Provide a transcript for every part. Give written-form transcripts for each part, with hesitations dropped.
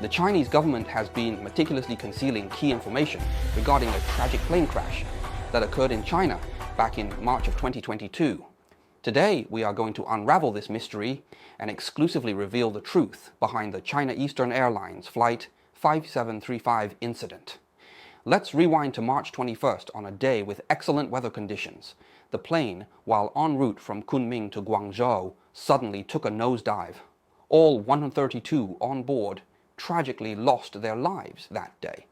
The Chinese government has been meticulously concealing key information regarding a tragic plane crash that occurred in China back in March of 2022. Today, we are going to unravel this mystery and exclusively reveal the truth behind the China Eastern Airlines Flight 5735 incident. Let's rewind to March 21st on a day with excellent weather conditions. The plane, while en route from Kunming to Guangzhou, suddenly took a nosedive. All 132 on board tragically lost their lives that day.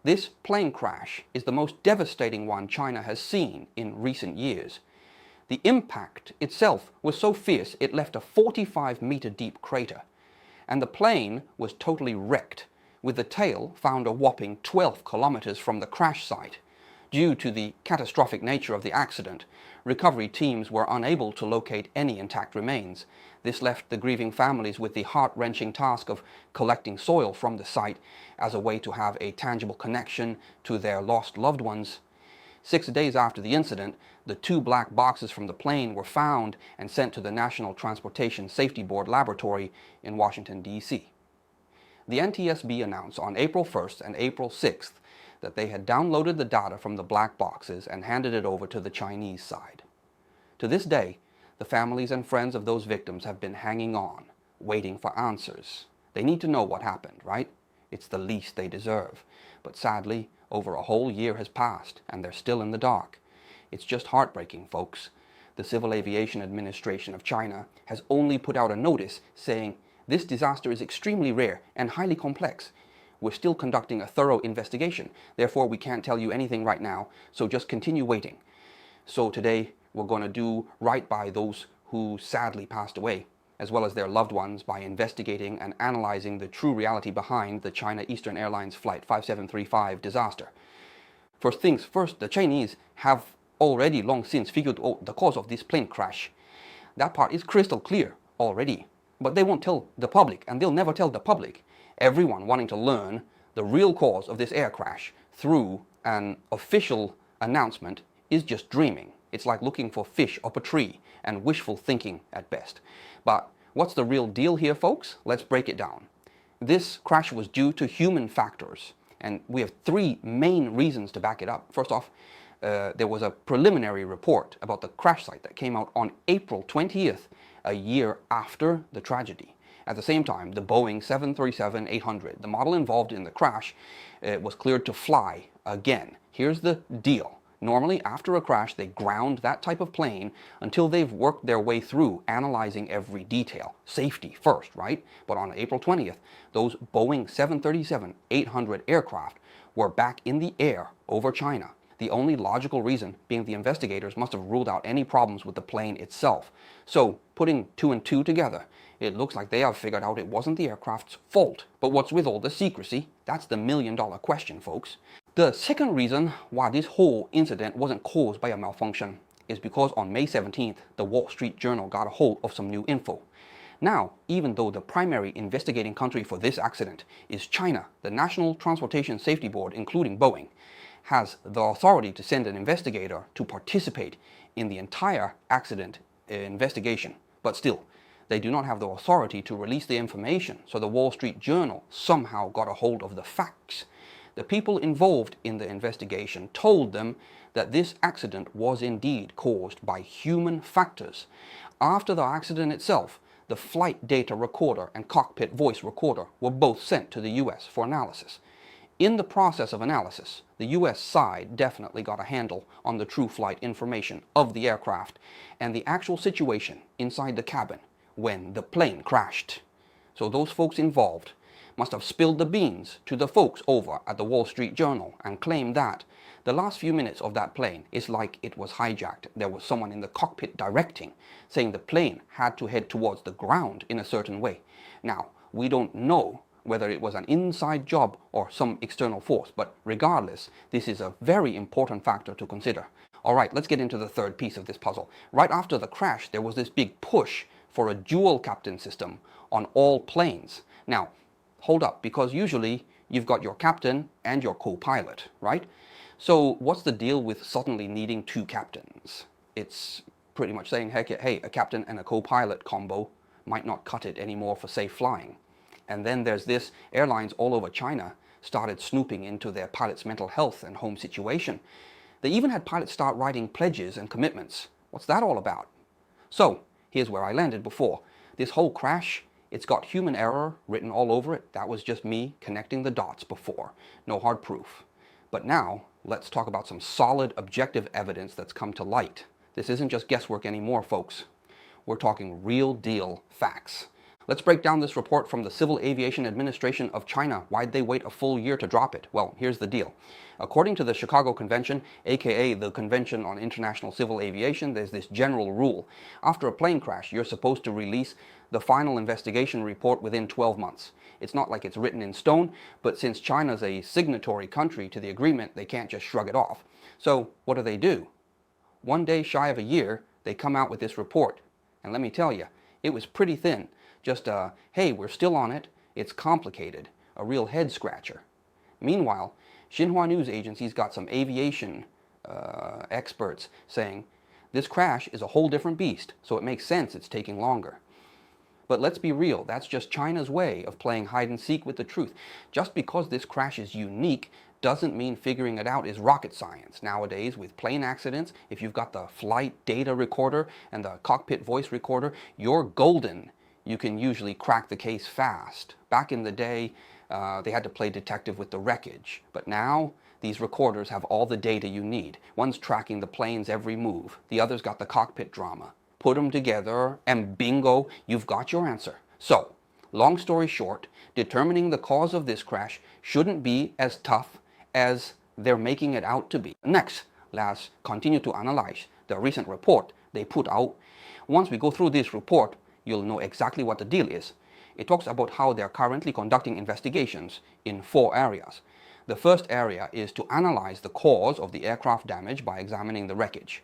This plane crash is the most devastating one China has seen in recent years. The impact itself was so fierce it left a 45-meter deep crater, and the plane was totally wrecked, with the tail found a whopping 12 kilometers from the crash site. Due to the catastrophic nature of the accident, recovery teams were unable to locate any intact remains. This left the grieving families with the heart-wrenching task of collecting soil from the site as a way to have a tangible connection to their lost loved ones. 6 days after the incident, the 2 black boxes from the plane were found and sent to the National Transportation Safety Board laboratory in Washington, D.C. The NTSB announced on April 1st and April 6th that they had downloaded the data from the black boxes and handed it over to the Chinese side. To this day, the families and friends of those victims have been hanging on, waiting for answers. They need to know what happened, right? It's the least they deserve. But sadly, over a whole year has passed, and they're still in the dark. It's just heartbreaking, folks. The Civil Aviation Administration of China has only put out a notice saying, "This disaster is extremely rare and highly complex. We're still conducting a thorough investigation. Therefore, we can't tell you anything right now, so just continue waiting." So today, we're going to do right by those who sadly passed away, as well as their loved ones, by investigating and analyzing the true reality behind the China Eastern Airlines Flight 5735 disaster. First things first, the Chinese have already long since figured out the cause of this plane crash. That part is crystal clear already, but they won't tell the public, and they'll never tell the public. Everyone wanting to learn the real cause of this air crash through an official announcement is just dreaming. It's like looking for fish up a tree and wishful thinking at best. But what's the real deal here, folks? Let's break it down. This crash was due to human factors, and we have 3 main reasons to back it up. First off, there was a preliminary report about the crash site that came out on April 20th, a year after the tragedy. At the same time, the Boeing 737-800, the model involved in the crash, was cleared to fly again. Here's the deal. Normally, after a crash, they ground that type of plane until they've worked their way through analyzing every detail. Safety first, right? But on April 20th, those Boeing 737-800 aircraft were back in the air over China. The only logical reason being the investigators must have ruled out any problems with the plane itself. So, putting 2 and 2 together, it looks like they have figured out it wasn't the aircraft's fault. But what's with all the secrecy? That's the million-dollar question, folks. The second reason why this whole incident wasn't caused by a malfunction is because on May 17th, the Wall Street Journal got a hold of some new info. Now, even though the primary investigating country for this accident is China, the National Transportation Safety Board, including Boeing, has the authority to send an investigator to participate in the entire accident investigation. But still, they do not have the authority to release the information, so the Wall Street Journal somehow got a hold of the facts. The people involved in the investigation told them that this accident was indeed caused by human factors. After the accident itself, the flight data recorder and cockpit voice recorder were both sent to the US for analysis. In the process of analysis, the US side definitely got a handle on the true flight information of the aircraft and the actual situation inside the cabin when the plane crashed. So those folks involved must have spilled the beans to the folks over at the Wall Street Journal and claimed that the last few minutes of that plane is like it was hijacked. There was someone in the cockpit directing, saying the plane had to head towards the ground in a certain way. Now, we don't know whether it was an inside job or some external force, but regardless, this is a very important factor to consider. Alright, let's get into the third piece of this puzzle. Right after the crash, there was this big push for a dual captain system on all planes. Now, hold up, because usually you've got your captain and your co-pilot, right? So what's the deal with suddenly needing 2 captains? It's pretty much saying, heck, hey, a captain and a co-pilot combo might not cut it anymore for safe flying. And then there's this, airlines all over China started snooping into their pilots' mental health and home situation. They even had pilots start writing pledges and commitments. What's that all about? So, here's where I landed before. This whole crash, it's got human error written all over it. That was just me connecting the dots before. No hard proof. But now, let's talk about some solid, objective evidence that's come to light. This isn't just guesswork anymore, folks. We're talking real deal facts. Let's break down this report from the Civil Aviation Administration of China. Why'd they wait a full year to drop it? Well, here's the deal. According to the Chicago Convention, aka the Convention on International Civil Aviation, there's this general rule. After a plane crash, you're supposed to release the final investigation report within 12 months. It's not like it's written in stone, but since China's a signatory country to the agreement, they can't just shrug it off. So what do? One day shy of a year, they come out with this report. And let me tell you, it was pretty thin. Just hey, we're still on it, it's complicated, a real head scratcher. Meanwhile, Xinhua news agency's got some aviation experts saying this crash is a whole different beast, so it makes sense it's taking longer. But let's be real, that's just China's way of playing hide and seek with the truth. Just because this crash is unique doesn't mean figuring it out is rocket science. Nowadays, with plane accidents, if you've got the flight data recorder and the cockpit voice recorder, you're golden. You can usually crack the case fast. Back in the day, they had to play detective with the wreckage. But now, these recorders have all the data you need. One's tracking the plane's every move. The other's got the cockpit drama. Put them together, and bingo, you've got your answer. So, long story short, determining the cause of this crash shouldn't be as tough as they're making it out to be. Next, let's continue to analyze the recent report they put out. Once we go through this report, you'll know exactly what the deal is. It talks about how they're currently conducting investigations in 4 areas. The first area is to analyze the cause of the aircraft damage by examining the wreckage.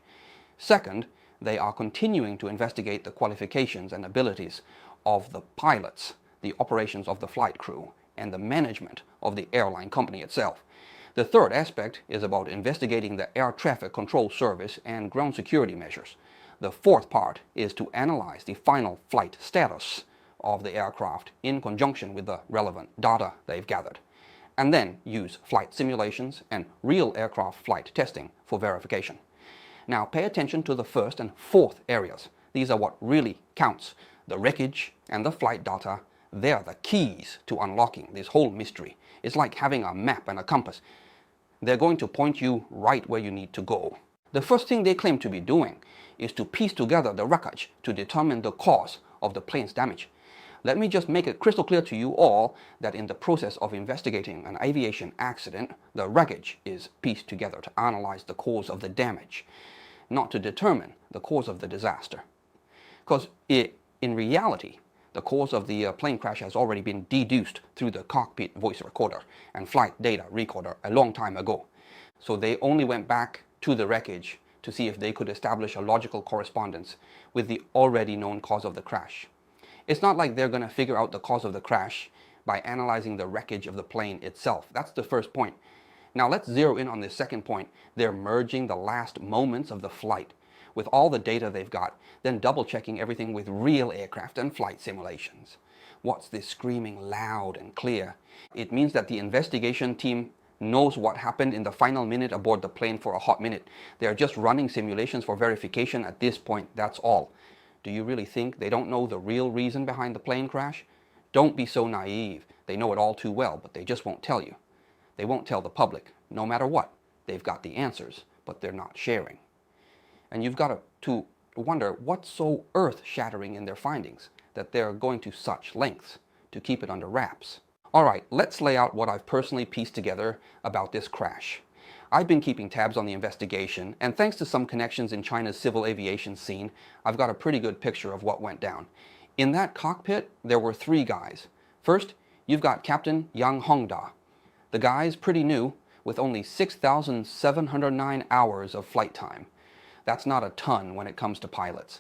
Second, they are continuing to investigate the qualifications and abilities of the pilots, the operations of the flight crew, and the management of the airline company itself. The third aspect is about investigating the air traffic control service and ground security measures. The fourth part is to analyze the final flight status of the aircraft in conjunction with the relevant data they've gathered, and then use flight simulations and real aircraft flight testing for verification. Now pay attention to the first and fourth areas. These are what really counts. The wreckage and the flight data, they're the keys to unlocking this whole mystery. It's like having a map and a compass. They're going to point you right where you need to go. The first thing they claim to be doing is to piece together the wreckage to determine the cause of the plane's damage. Let me just make it crystal clear to you all that in the process of investigating an aviation accident, the wreckage is pieced together to analyze the cause of the damage, not to determine the cause of the disaster. Because in reality, the cause of the plane crash has already been deduced through the cockpit voice recorder and flight data recorder a long time ago. So they only went back to the wreckage to see if they could establish a logical correspondence with the already known cause of the crash. It's not like they're going to figure out the cause of the crash by analyzing the wreckage of the plane itself. That's the first point. Now let's zero in on this second point. They're merging the last moments of the flight with all the data they've got, then double-checking everything with real aircraft and flight simulations. What's this screaming loud and clear? It means that the investigation team knows what happened in the final minute aboard the plane for a hot minute. They're just running simulations for verification at this point, that's all. Do you really think they don't know the real reason behind the plane crash? Don't be so naive. They know it all too well, but they just won't tell you. They won't tell the public, no matter what. They've got the answers, but they're not sharing. And you've got to wonder what's so earth-shattering in their findings that they're going to such lengths to keep it under wraps. Alright, let's lay out what I've personally pieced together about this crash. I've been keeping tabs on the investigation, and thanks to some connections in China's civil aviation scene, I've got a pretty good picture of what went down. In that cockpit, there were 3 guys. First, you've got Captain Yang Hongda. The guy's pretty new, with only 6,709 hours of flight time. That's not a ton when it comes to pilots.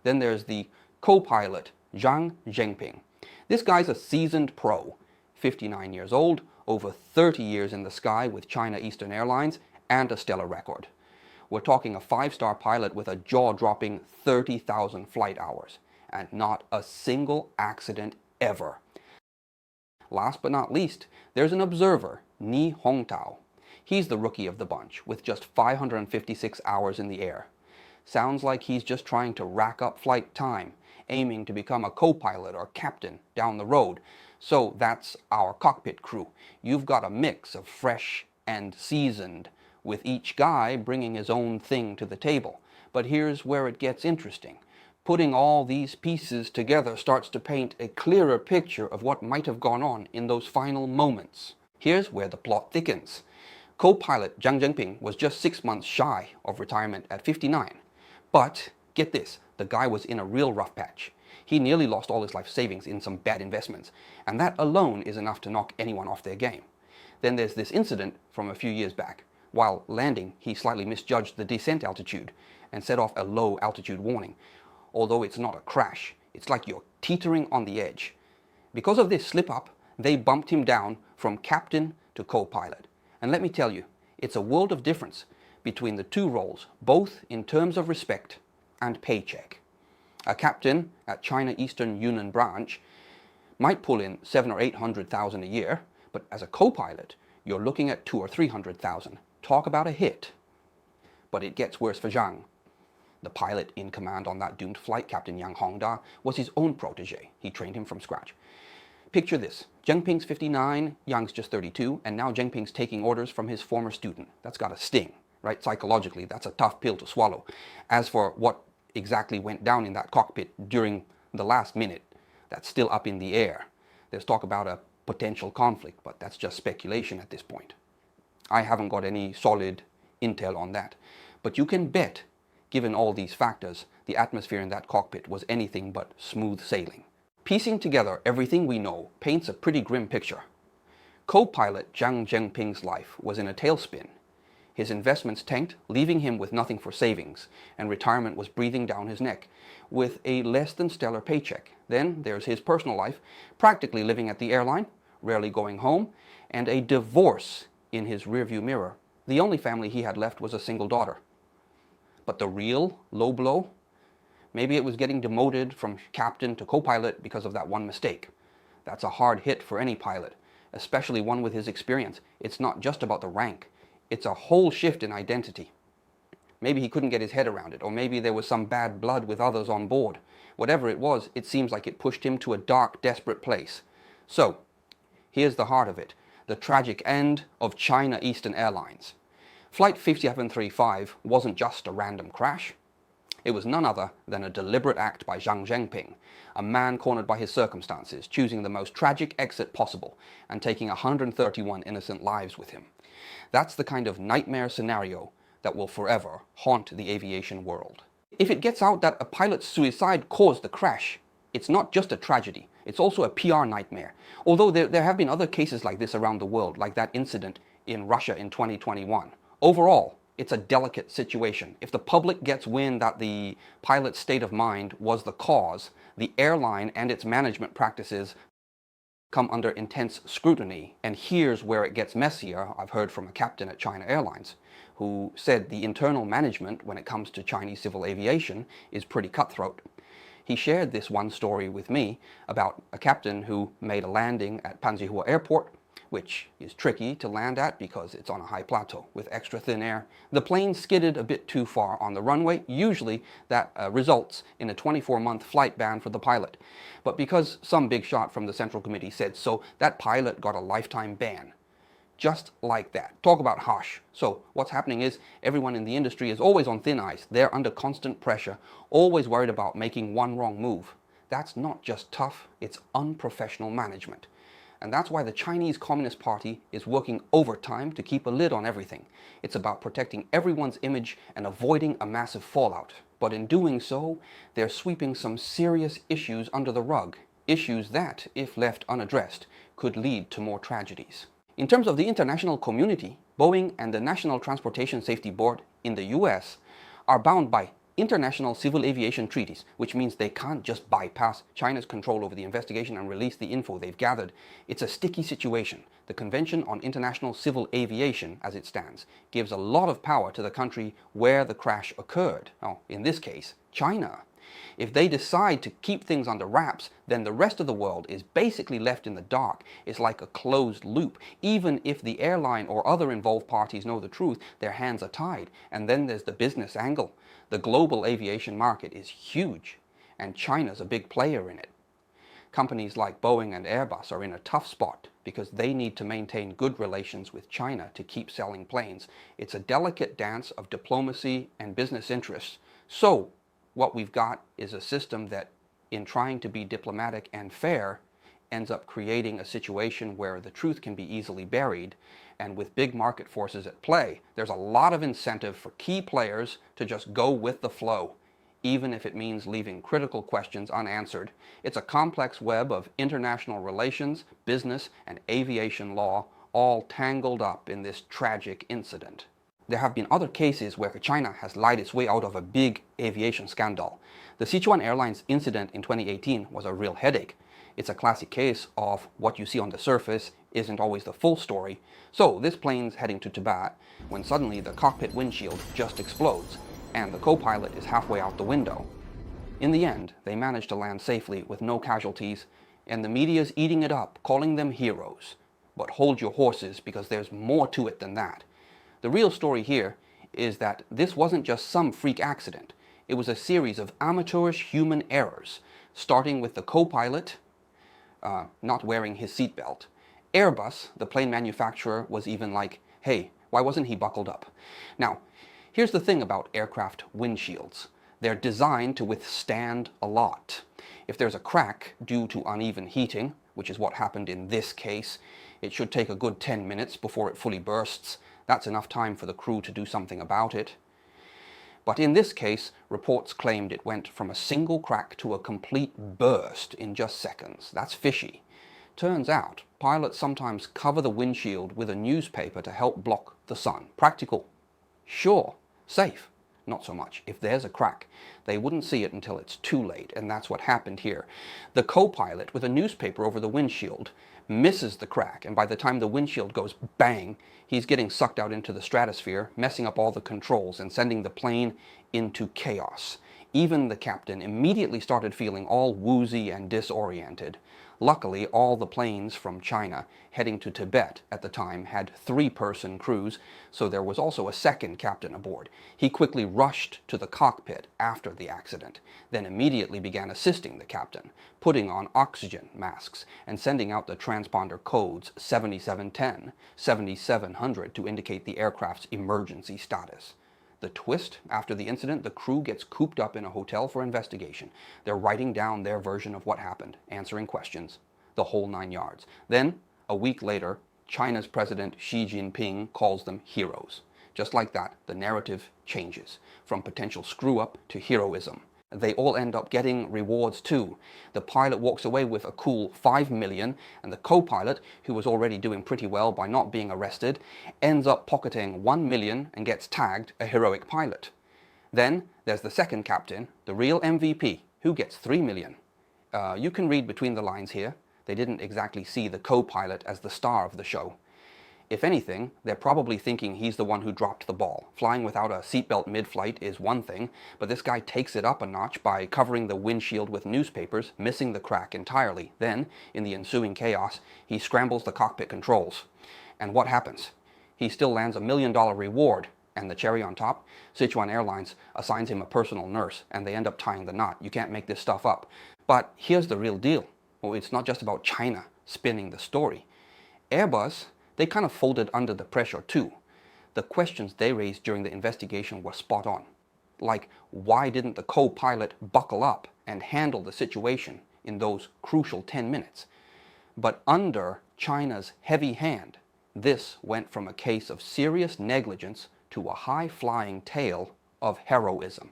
Then there's the co-pilot, Zhang Zhengping. This guy's a seasoned pro, 59 years old, over 30 years in the sky with China Eastern Airlines, and a stellar record. We're talking a 5-star pilot with a jaw-dropping 30,000 flight hours, and not a single accident ever. Last but not least, there's an observer, Ni Hongtao. He's the rookie of the bunch, with just 556 hours in the air. Sounds like he's just trying to rack up flight time, aiming to become a co-pilot or captain down the road. So that's our cockpit crew. You've got a mix of fresh and seasoned, with each guy bringing his own thing to the table. But here's where it gets interesting. Putting all these pieces together starts to paint a clearer picture of what might have gone on in those final moments. Here's where the plot thickens. Co-pilot Zhang Zhengping was just 6 months shy of retirement at 59. But, get this, the guy was in a real rough patch. He nearly lost all his life savings in some bad investments, and that alone is enough to knock anyone off their game. Then there's this incident from a few years back. While landing, he slightly misjudged the descent altitude and set off a low altitude warning. Although it's not a crash, it's like you're teetering on the edge. Because of this slip-up, they bumped him down from captain to co-pilot. And let me tell you, it's a world of difference between the two roles, both in terms of respect and paycheck. A captain at China Eastern Yunnan branch might pull in 700,000 or 800,000 a year, but as a co-pilot, you're looking at 200,000 or 300,000. Talk about a hit. But it gets worse for Zhang. The pilot in command on that doomed flight, Captain Yang Hongda, was his own protege. He trained him from scratch. Picture this. Zhengping's 59, Yang's just 32, and now Zhengping's taking orders from his former student. That's got a sting, right? Psychologically, that's a tough pill to swallow. As for what exactly went down in that cockpit during the last minute, that's still up in the air. There's talk about a potential conflict, but that's just speculation at this point. I haven't got any solid intel on that. But you can bet, given all these factors, the atmosphere in that cockpit was anything but smooth sailing. Piecing together everything we know paints a pretty grim picture. Co-pilot Zhang Zhengping's life was in a tailspin. His investments tanked, leaving him with nothing for savings, and retirement was breathing down his neck, with a less than stellar paycheck. Then there's his personal life, practically living at the airline, rarely going home, and a divorce in his rearview mirror. The only family he had left was a single daughter. But the real low blow? Maybe it was getting demoted from captain to co-pilot because of that one mistake. That's a hard hit for any pilot, especially one with his experience. It's not just about the rank. It's a whole shift in identity. Maybe he couldn't get his head around it, or maybe there was some bad blood with others on board. Whatever it was, it seems like it pushed him to a dark, desperate place. So, here's the heart of it. The tragic end of China Eastern Airlines. Flight 5735 wasn't just a random crash. It was none other than a deliberate act by Zhang Zhengping, a man cornered by his circumstances, choosing the most tragic exit possible and taking 131 innocent lives with him. That's the kind of nightmare scenario that will forever haunt the aviation world. If it gets out that a pilot's suicide caused the crash, it's not just a tragedy, it's also a PR nightmare. Although there have been other cases like this around the world, like that incident in Russia in 2021. Overall, it's a delicate situation. If the public gets wind that the pilot's state of mind was the cause, the airline and its management practices come under intense scrutiny. And here's where it gets messier. I've heard from a captain at China Airlines who said the internal management when it comes to Chinese civil aviation is pretty cutthroat. He shared this one story with me about a captain who made a landing at Panzihua Airport, which is tricky to land at because it's on a high plateau with extra thin air. The plane skidded a bit too far on the runway. Usually that results in a 24-month flight ban for the pilot. But because some big shot from the Central Committee said so, that pilot got a lifetime ban. Just like that. Talk about harsh. So what's happening is everyone in the industry is always on thin ice. They're under constant pressure, always worried about making one wrong move. That's not just tough, it's unprofessional management. And that's why the Chinese Communist Party is working overtime to keep a lid on everything. It's about protecting everyone's image and avoiding a massive fallout. But in doing so, they're sweeping some serious issues under the rug. Issues that, if left unaddressed, could lead to more tragedies. In terms of the international community, Boeing and the National Transportation Safety Board in the US are bound by international civil aviation treaties, which means they can't just bypass China's control over the investigation and release the info they've gathered. It's a sticky situation. The Convention on International Civil Aviation, as it stands, gives a lot of power to the country where the crash occurred. Now, in this case, China. If they decide to keep things under wraps, then the rest of the world is basically left in the dark. It's like a closed loop. Even if the airline or other involved parties know the truth, their hands are tied. And then there's the business angle. The global aviation market is huge, and China's a big player in it. Companies like Boeing and Airbus are in a tough spot because they need to maintain good relations with China to keep selling planes. It's a delicate dance of diplomacy and business interests. So what we've got is a system that, in trying to be diplomatic and fair, ends up creating a situation where the truth can be easily buried. And with big market forces at play, there's a lot of incentive for key players to just go with the flow, even if it means leaving critical questions unanswered. It's a complex web of international relations, business, and aviation law, all tangled up in this tragic incident. There have been other cases where China has lied its way out of a big aviation scandal. The China Airlines incident in 2018 was a real headache. It's a classic case of what you see on the surface isn't always the full story. So this plane's heading to Tibet when suddenly the cockpit windshield just explodes, and the co-pilot is halfway out the window. In the end, they managed to land safely with no casualties, and the media's eating it up, calling them heroes. But hold your horses, because there's more to it than that. The real story here is that this wasn't just some freak accident. It was a series of amateurish human errors, starting with the co-pilot not wearing his seatbelt. Airbus, the plane manufacturer, was even like, hey, why wasn't he buckled up? Now, here's the thing about aircraft windshields. They're designed to withstand a lot. If there's a crack due to uneven heating, which is what happened in this case, it should take a good 10 minutes before it fully bursts. That's enough time for the crew to do something about it. But in this case, reports claimed it went from a single crack to a complete burst in just seconds. That's fishy. Turns out, pilots sometimes cover the windshield with a newspaper to help block the sun. Practical. Sure. Safe. Not so much. If there's a crack, they wouldn't see it until it's too late, and that's what happened here. The co-pilot, with a newspaper over the windshield, misses the crack, and by the time the windshield goes bang, he's getting sucked out into the stratosphere, messing up all the controls and sending the plane into chaos. Even the captain immediately started feeling all woozy and disoriented. Luckily, all the planes from China heading to Tibet at the time had 3-person crews, so there was also a second captain aboard. He quickly rushed to the cockpit after the accident, then immediately began assisting the captain, putting on oxygen masks and sending out the transponder codes 7710, 7700 to indicate the aircraft's emergency status. The twist, after the incident, the crew gets cooped up in a hotel for investigation. They're writing down their version of what happened, answering questions, the whole 9 yards. Then, a week later, China's President Xi Jinping calls them heroes. Just like that, the narrative changes, from potential screw-up to heroism. They all end up getting rewards too. The pilot walks away with a cool 5 million, and the co-pilot, who was already doing pretty well by not being arrested, ends up pocketing 1 million and gets tagged a heroic pilot. Then there's the second captain, the real MVP, who gets 3 million. You can read between the lines here. They didn't exactly see the co-pilot as the star of the show. If anything, they're probably thinking he's the one who dropped the ball. Flying without a seatbelt mid-flight is one thing, but this guy takes it up a notch by covering the windshield with newspapers, missing the crack entirely. Then, in the ensuing chaos, he scrambles the cockpit controls. And what happens? He still lands a $1 million reward, and the cherry on top, China Airlines assigns him a personal nurse, and they end up tying the knot. You can't make this stuff up. But here's the real deal. Well, it's not just about China spinning the story. Airbus, they kind of folded under the pressure too. The questions they raised during the investigation were spot on. Like, why didn't the co-pilot buckle up and handle the situation in those crucial 10 minutes? But under China's heavy hand, this went from a case of serious negligence to a high-flying tale of heroism.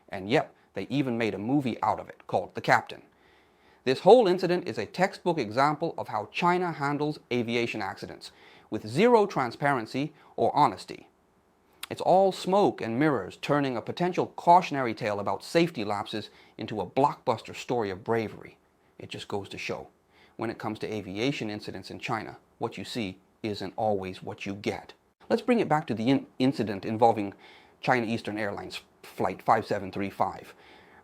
And yep, they even made a movie out of it called The Captain. This whole incident is a textbook example of how China handles aviation accidents, with zero transparency or honesty. It's all smoke and mirrors, turning a potential cautionary tale about safety lapses into a blockbuster story of bravery. It just goes to show, when it comes to aviation incidents in China, what you see isn't always what you get. Let's bring it back to the incident involving China Eastern Airlines Flight 5735.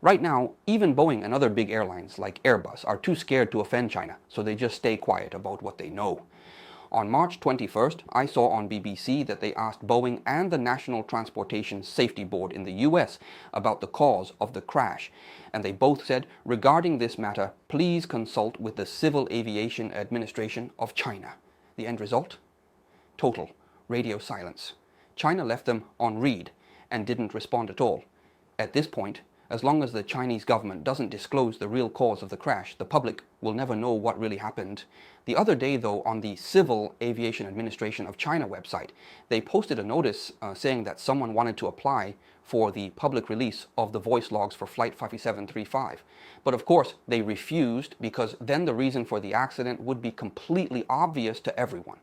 Right now, even Boeing and other big airlines like Airbus are too scared to offend China, so they just stay quiet about what they know. On March 21st, I saw on BBC that they asked Boeing and the National Transportation Safety Board in the US about the cause of the crash, and they both said, regarding this matter, please consult with the Civil Aviation Administration of China. The end result? Total radio silence. China left them on read and didn't respond at all. At this point, as long as the Chinese government doesn't disclose the real cause of the crash, the public will never know what really happened. The other day, though, on the Civil Aviation Administration of China website, they posted a notice saying that someone wanted to apply for the public release of the voice logs for Flight 5735. But of course, they refused because then the reason for the accident would be completely obvious to everyone.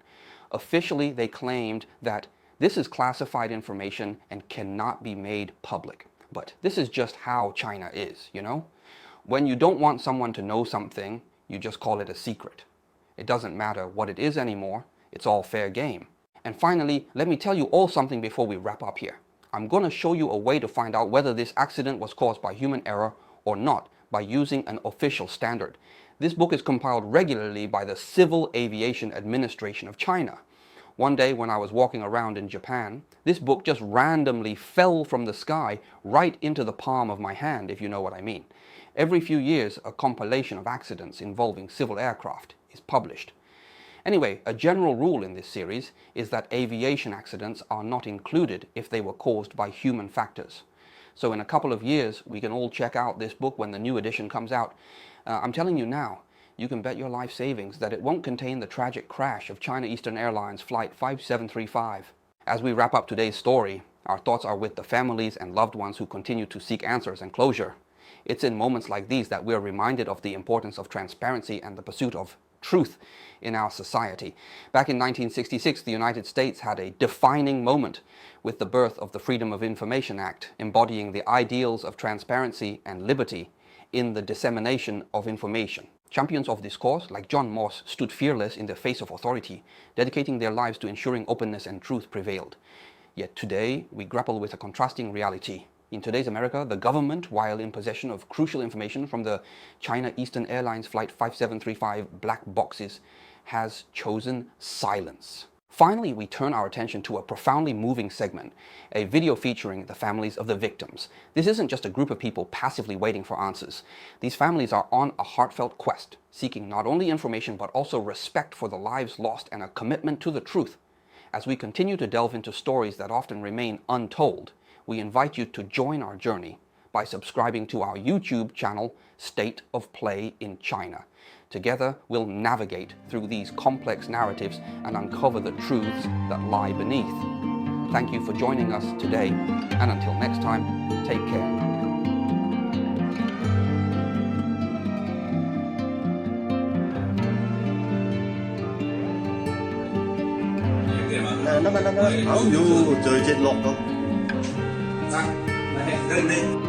Officially, they claimed that this is classified information and cannot be made public. But this is just how China is, you know? When you don't want someone to know something, you just call it a secret. It doesn't matter what it is anymore, it's all fair game. And finally, let me tell you all something before we wrap up here. I'm going to show you a way to find out whether this accident was caused by human error or not by using an official standard. This book is compiled regularly by the Civil Aviation Administration of China. One day when I was walking around in Japan, this book just randomly fell from the sky right into the palm of my hand, if you know what I mean. Every few years, a compilation of accidents involving civil aircraft is published. Anyway, a general rule in this series is that aviation accidents are not included if they were caused by human factors. So in a couple of years, we can all check out this book when the new edition comes out. I'm telling you now, you can bet your life savings that it won't contain the tragic crash of China Eastern Airlines Flight 5735. As we wrap up today's story, our thoughts are with the families and loved ones who continue to seek answers and closure. It's in moments like these that we're reminded of the importance of transparency and the pursuit of truth in our society. Back in 1966, the United States had a defining moment with the birth of the Freedom of Information Act, embodying the ideals of transparency and liberty in the dissemination of information. Champions of this cause, like John Moss, stood fearless in the face of authority, dedicating their lives to ensuring openness and truth prevailed. Yet today, we grapple with a contrasting reality. In today's America, the government, while in possession of crucial information from the China Eastern Airlines Flight 5735 black boxes, has chosen silence. Finally, we turn our attention to a profoundly moving segment, a video featuring the families of the victims. This isn't just a group of people passively waiting for answers. These families are on a heartfelt quest, seeking not only information but also respect for the lives lost and a commitment to the truth. As we continue to delve into stories that often remain untold, we invite you to join our journey by subscribing to our YouTube channel, State of Play in China. Together, we'll navigate through these complex narratives and uncover the truths that lie beneath. Thank you for joining us today, and until next time, take care. Nó ảo vô trời chết lọt không? Đi.